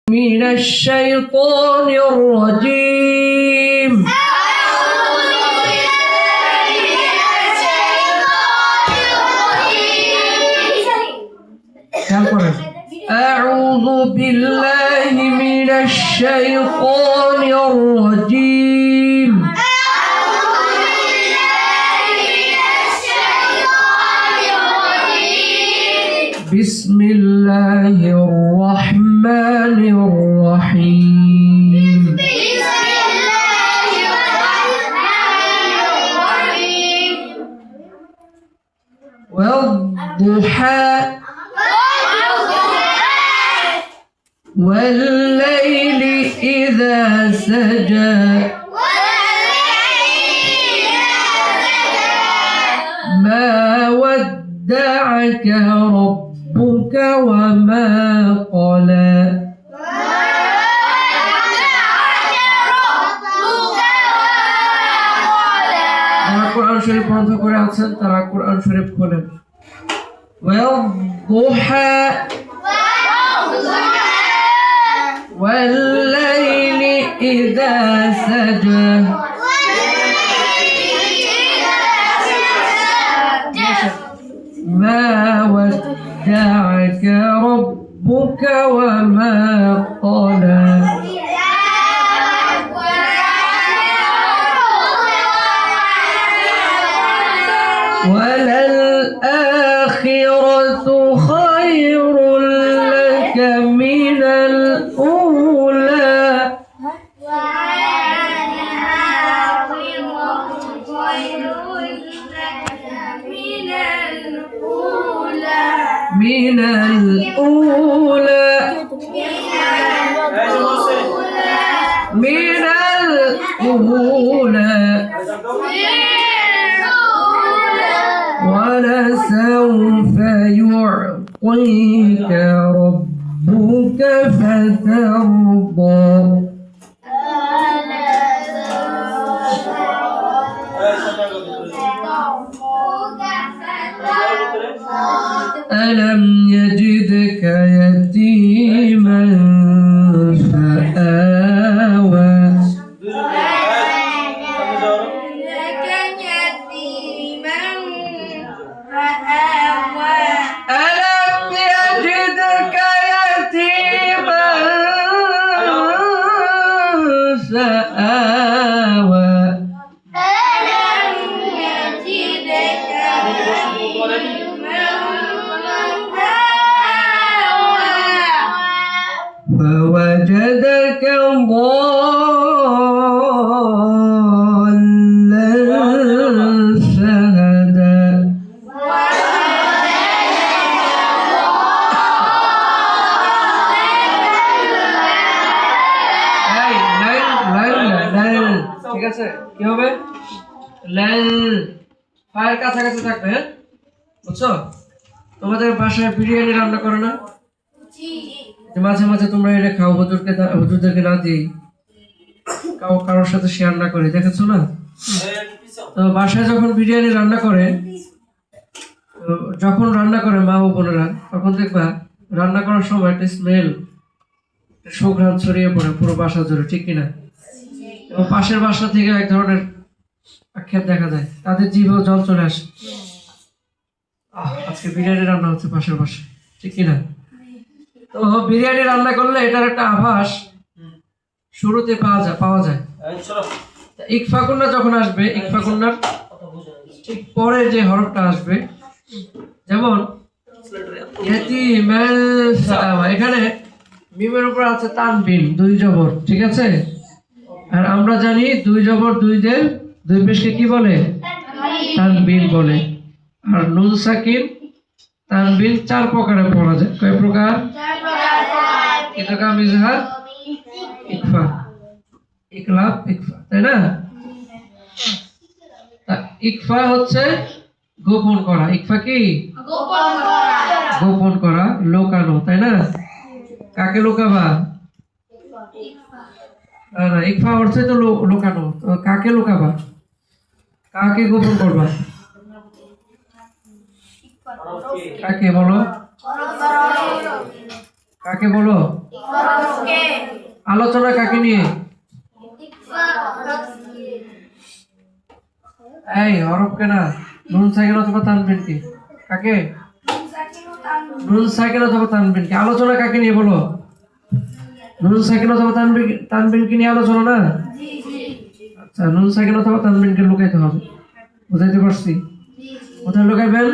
من الشيطان الرجيم. أعوذ بالله من الشيطان الرجيم. بسم الله الرحمن الرحيم. والضحى والليل إذا سجى ما ودعك ربك وما قلى. কোরআন শরীফ বন্ধ করে আছেন তারা কোরআন শরীফ খোলেন। والضحى والليل إذا سجى ما ودعك ربك وما قلى. وللآخرة خير لك من الأولى. من الأولى من الأولى ولسوف يعطيك ربك فترضى. ألم يجدك يتيما فآوى. ألم يجدك يتيما فآوى. ووجدك ضالا فهدى. ঠিক আছে কি হবে লাল ফায়ের কাছাকাছি থাকবে বুঝছো। তোমাদের বাসায় বিরিয়ানি রান্না করো না? মাঝে মাঝে তোমরা এনে খাও, হুজুরদেরকে না দিই, কারোর সাথে শেয়ার না করে, দেখেছো না? তো বাসায় যখন বিরিয়ানি রান্না করে, যখন রান্না করে মা ও বোনেরা, তখন দেখবা রান্না করার সময় একটা স্মেল, সুঘ্রাণ ছড়িয়ে পড়ে পুরো বাসা জুড়ে, ঠিক কিনা? এবং পাশের বাসা থেকে এক ধরনের আক্ষেপ দেখা যায়, তাদের জিভেও জল চলে আসে, আজকে বিরিয়ানি রান্না হচ্ছে পাশের বাসায়, ঠিক কিনা? তো বিরিয়ানি রান্না করলে এটার একটা আভাস শুরুতে পাওয়া যায়। ইকফা কুন্না যখন আসবে, ইকফা কুন্নার ঠিক পরে যে হরফটা আসবে, যেমন এখানে মিমের উপর আছে তানবিন, দুই জবর, ঠিক আছে? আর আমরা জানি দুই জবর দুই পেশকে কি বলে? তানবিন বলে। আর নুন সাকিন তানবিন চার প্রকারে পড়া যায়। কয় প্রকার? ইদগাম, ইজহার, ইকফা, ইকলাব, ইকফা, তাই না? ইকফা হচ্ছে গোপন করা। ইকফা কি? গোপন করা, লোকানো, তাই না? কাকে লোকাবা? না, ইকফা অর্থে তো লোকানো। কাকে লোকাবা? কাকে গোপন করবা? কাকে বলো? কাকে বলো? আলোচনা কাকে নিয়ে? এই হরফকে না, নুন সাকিন অথবা তানবিন কি? কাকে? নুন সাকিন অথবা তানবিন কি? আলোচনা কাকে নিয়ে বলো? নুন সাকিন অথবা তানবিন কি নিয়ে আলোচনা না? আচ্ছা, নুন সাকিন অথবা তানবিনকে লুকাইতে হবে, বুঝাইতে পারছি? কোথায় লুকাইবেন?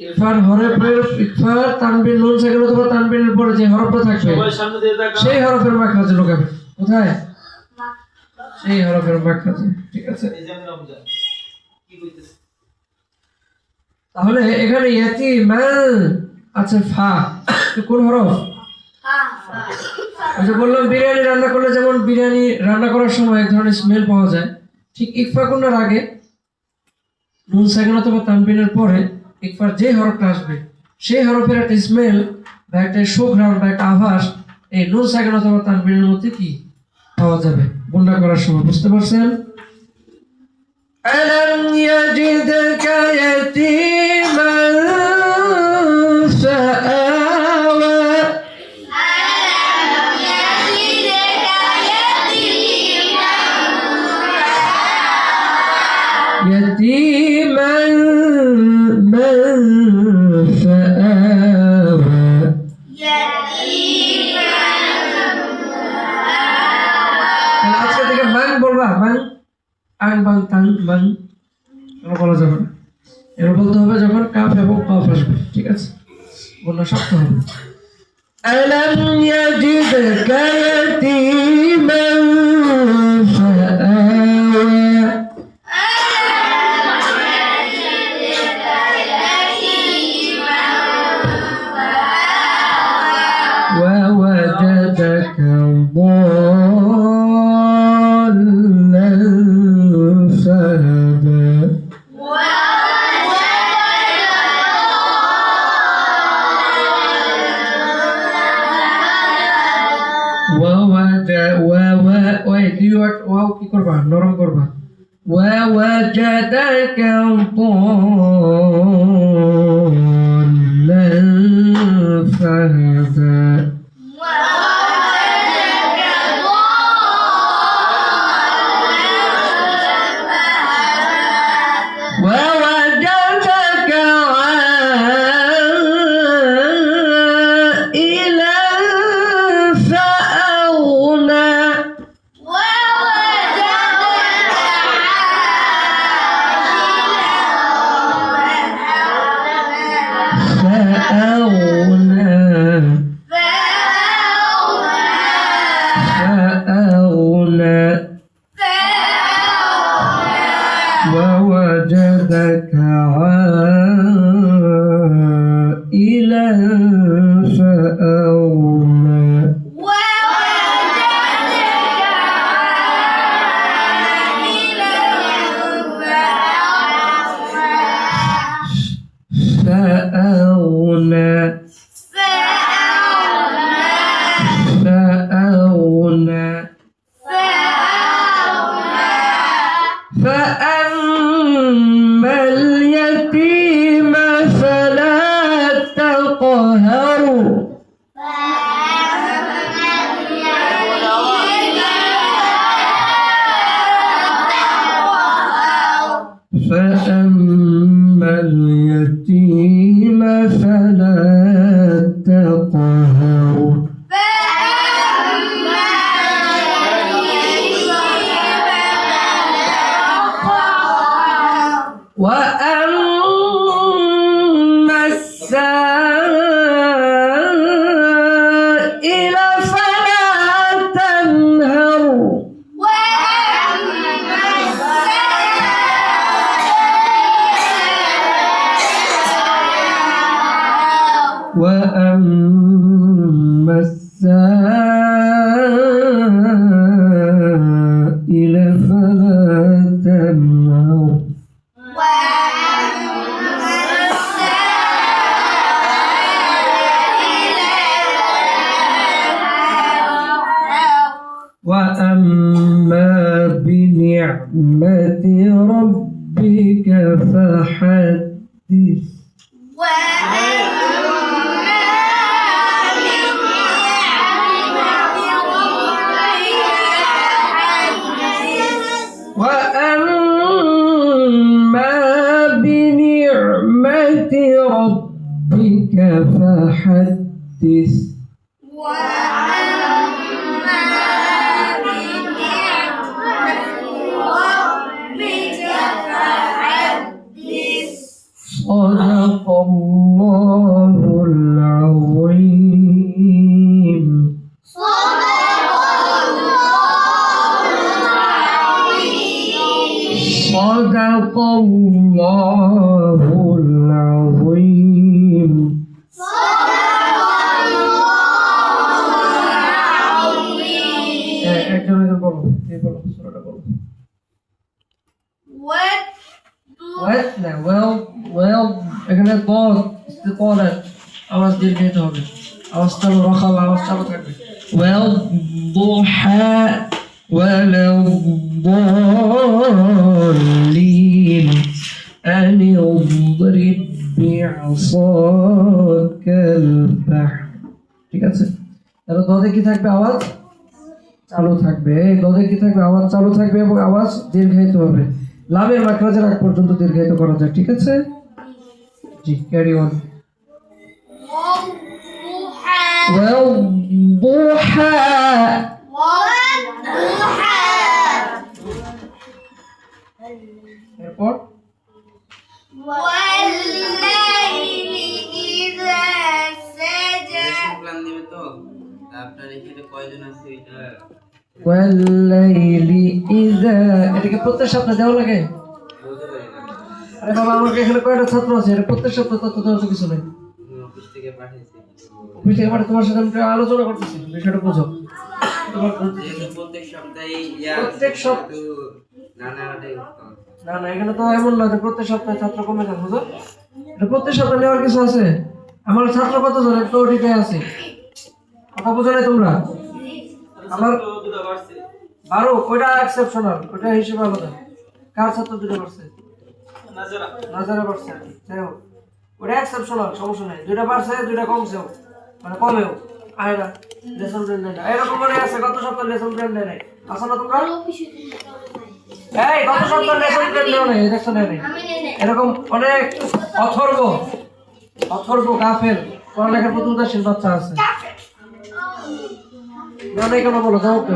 ইকফার হরফের ইকফার তানবিন নুন সাকিন অথবা তানবিনের পরে যে হরফটা থাকবে সেই হরফের মাখরাজে লুকাবেন। কোথায়? সেই হরফের মাখরাজে। ঠিক আছে, তাহলে এখানে ইয়াতীমান আছে ফা, কোন হরফ? ওই যে বললাম বিরিয়ানি রান্না করলে যেমন বিরিয়ানি রান্না করার সময় এক ধরনের স্মেল পাওয়া যায়, ঠিক ইকফা কোনার আগে নুন সাকিন অথবা তানবিনের পরে ইকফার যে হরফটা আসবে সেই হরফের একটা স্মেল বা একটা সুঘ্রাণ বা একটা আভাস এই নুন সাকিন অথবা তানবিনের মধ্যে কি পাওয়া যাবে গুণা করার সময়। বুঝতে পারছেন? আলাম ইয়াজিদকা ইয়াতীমান ফাআওয়া, ইয়াতীমান ফাআওয়া, আজকে থেকে মান বলবা, মান আং বাং তাং মান বলা যাবে না, এর বলতে হবে যখন কাফ এবং কফ আসবে। ঠিক আছে, বললে শক্ত হবে। আলাম ইয়াজিদকা ইয়াতীমান ফাআওয়া, ووجدك ضالا فهدى، কি করবা? নরম করবা। ووجدك ضالا فهدى، ووجدك عائلا فأغنى، ووجدك عائلا فأغنى، فأغنى فأما اليتيم فلا تقهر، فأما اليتيم فلا تقهر، وأما السائل فلا تنهر، وأما السائل فلا تنهر، وأما بنعمة ربك فحدث، فحدث صدق الله العظيم صدق الله العظيم একজনের বলো এই বলো সূরাটা বলো What? না well এখানে বল ইস্তিকালা আওয়াজ দিয়ে দিতে হবে আওয়াজ চালু রাখা আওয়াজ চালু থাকবে well duha ولو ضالين أن اضرب بعصاك البحر ঠিক আছে তাহলে দদে কি থাকবে আওয়াজ চালু থাকবে এই দদে কি থাকবে আওয়াজ চালু থাকবে এবং আওয়াজ দীর্ঘায়িত হবে লামের মাখরাজের আগ পর্যন্ত দীর্ঘায়িত করা যায় ঠিক আছে জি ক্যারি অন والضحى এরপর প্ল্যান দিবে তো আপনার এখানে কয়জন আছে এটা والليل إذا এটাকে প্রত্যেক সপ্তাহে দেওয়া লাগে বলতে পারি না আরে বাবা আমাকে এখানে কয়টা ছাত্র আছে এটা প্রত্যেক সপ্তাহে তত দেওয়ার তো কিছু নেই অফিস থেকে পাঠিয়েছি অফিস থেকে মানে তোমার সাথে আমি আলোচনা করতেছি বিষয়টা বুঝো তোমার যেহেতু প্রত্যেক সপ্তাহে প্রত্যেক সপ্তাহে নানাটাই না না এখানে তো এমন না যে প্রত্যেক সপ্তাহে ছাত্র কমে যায় বুঝো এটা প্রত্যেক সপ্তাহে নেওয়ার কিছু আছে আমার ছাত্র কত জন একটু ওটিতে আছে কথা বুঝো না তোমরা আমার 12 ওইটা এক্সেপশনাল ওইটা হিসেবে আলাদা কার ছাত্র দুটো পারছে নাজারা পারছে যাই হোক ওটা এক্সেপশনাল সমস্যা নেই দুইটা পারছে দুইটা কমছেও মানে কমেও আয়রা লেসন প্ল্যান নেই এরকম মানে আছে গত সপ্তাহে লেসন প্ল্যান নেই আসো না তোমরা এই গত সপ্তাহে লেসন প্ল্যান নেই দেখছো না এরকম অনেক অথর্ব গাফেল পড়ালেখার প্রতিদাসীন বাচ্চা আছে না কেন বলো যাও তো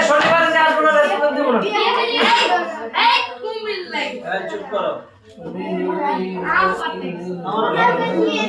শনিবার আসবো না রেস্টুরেন্ট দেবো না